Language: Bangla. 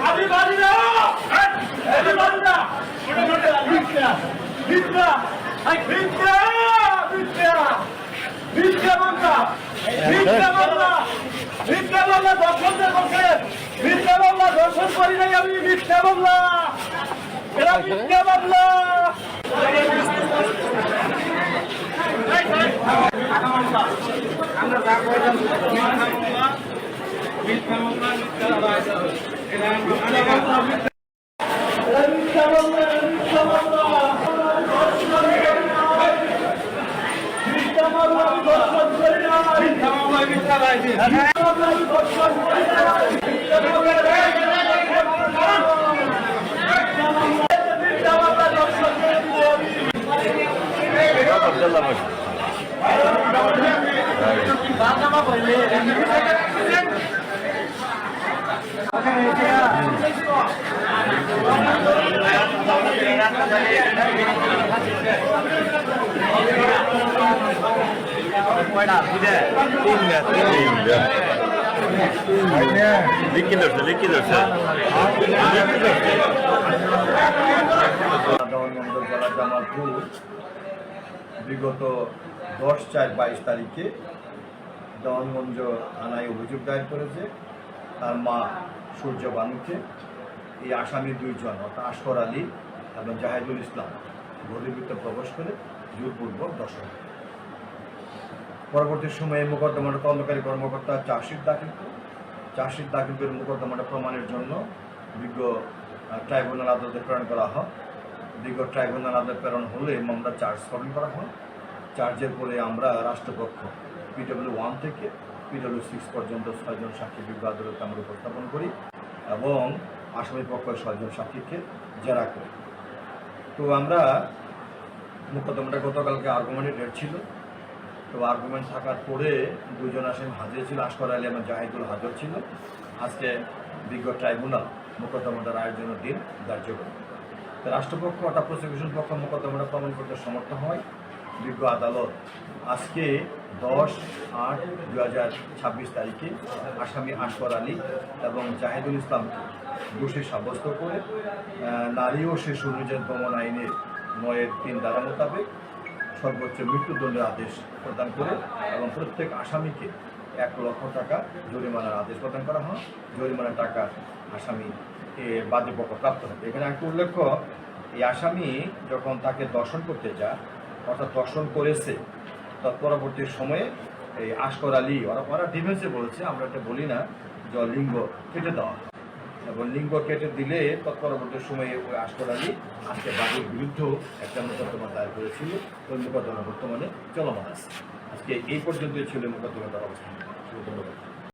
আমি মানি না, আমি মানি না। ভিক্ষা ভিক্ষা ভিক্ষা ভিক্ষা ভিক্ষা মামলা, ভিক্ষা মামলা, ভিক্ষা মামলা দর্শনদের পক্ষে, ভিক্ষা মামলা দর্শন করি নাই আমি, ভিক্ষা মামলা, এরা ভিক্ষা মামলা। আমরা যা করলাম মিথ্যা মামলা, মিথ্যা জামালপুর বিগত 10/4/22 তারিখে দেওয়ানগঞ্জ থানায় অভিযোগ দায়ের করেছে তার মা সূর্য বানুকে। এই আসামি দুইজন অর্থাৎ আসফর আলী এবং জাহিদুল ইসলাম ঘরের ভিতরে প্রবেশ করে জোরপূর্বক দর্শন। পরবর্তী সময়ে মোকদ্দমাটা তদন্তকারী কর্মকর্তা চার্জশিট দাখিল করে মোকদ্দমাটা প্রমাণের জন্য বিজ্ঞ ট্রাইব্যুনাল আদালতে প্রেরণ করা হয়। বিজ্ঞ ট্রাইব্যুনাল আদালত প্রেরণ হলে মামলা চার্জ গঠন করা হয়। চার্জের পরে আমরা রাষ্ট্রপক্ষ PW1 থেকে PW6 পর্যন্ত 6 জন সাক্ষী বিজ্ঞ আদালতে আমরা উপস্থাপন করি এবং আসামি পক্ষ 6 জন সাক্ষীকে জেরা করি। তো আমরা মোকদ্দমাটা গতকালকে আর্গুমেন্টের ডেট ছিল। তো আর্গুমেন্ট থাকার পরে দুজন আসামি হাজির ছিল, আসফর আলী এবং জাহিদুল হাজির ছিল। আজকে বিজ্ঞ ট্রাইব্যুনাল মোকদ্দমাটা রায়ের জন্য দিন ধার্য করে। রাষ্ট্রপক্ষ অর্থাৎ প্রসিকিউশন পক্ষ মোকদ্দমাটা প্রমাণ করতে সমর্থ হয়। বিজ্ঞ আদালত আজকে 10/8/2026 তারিখে আসামি আসফর আলী এবং জাহিদুল ইসলামকে দোষী সাব্যস্ত করে নারী ও শিশু নির্যাতন দমন আইনের 9-3 ধারা মোতাবেক সর্বোচ্চ মৃত্যুদণ্ডের আদেশ প্রদান করে এবং প্রত্যেক আসামিকে 1 লক্ষ টাকা জরিমানার আদেশ প্রদান করা হয়। জরিমানার টাকা আসামি বাদী পক্ষ প্রাপ্ত হবে। এখানে একটা উল্লেখ্য, এই আসামি যখন তাকে দর্শন করতে যায় অর্থাৎ দর্শন করেছে, তৎপরবর্তী সময়ে এই আসফর আলী ওরা ডিফেন্সে বলেছে, আমরা এটা বলি না, যে লিঙ্গ কেটে দেওয়া এবং লিঙ্গ কেটে দিলে তৎপরবর্তী সময়ে ওই আসফর আলী আজকে বাদীর বিরুদ্ধেও একটা মোকদ্দমা দায়ের করেছিল। ওই মোকদ্দমা বর্তমানে চলমান আছে। আজকে এই পর্যন্তই ছিল মোকদ্দমাটার অবস্থান। ধন্যবাদ।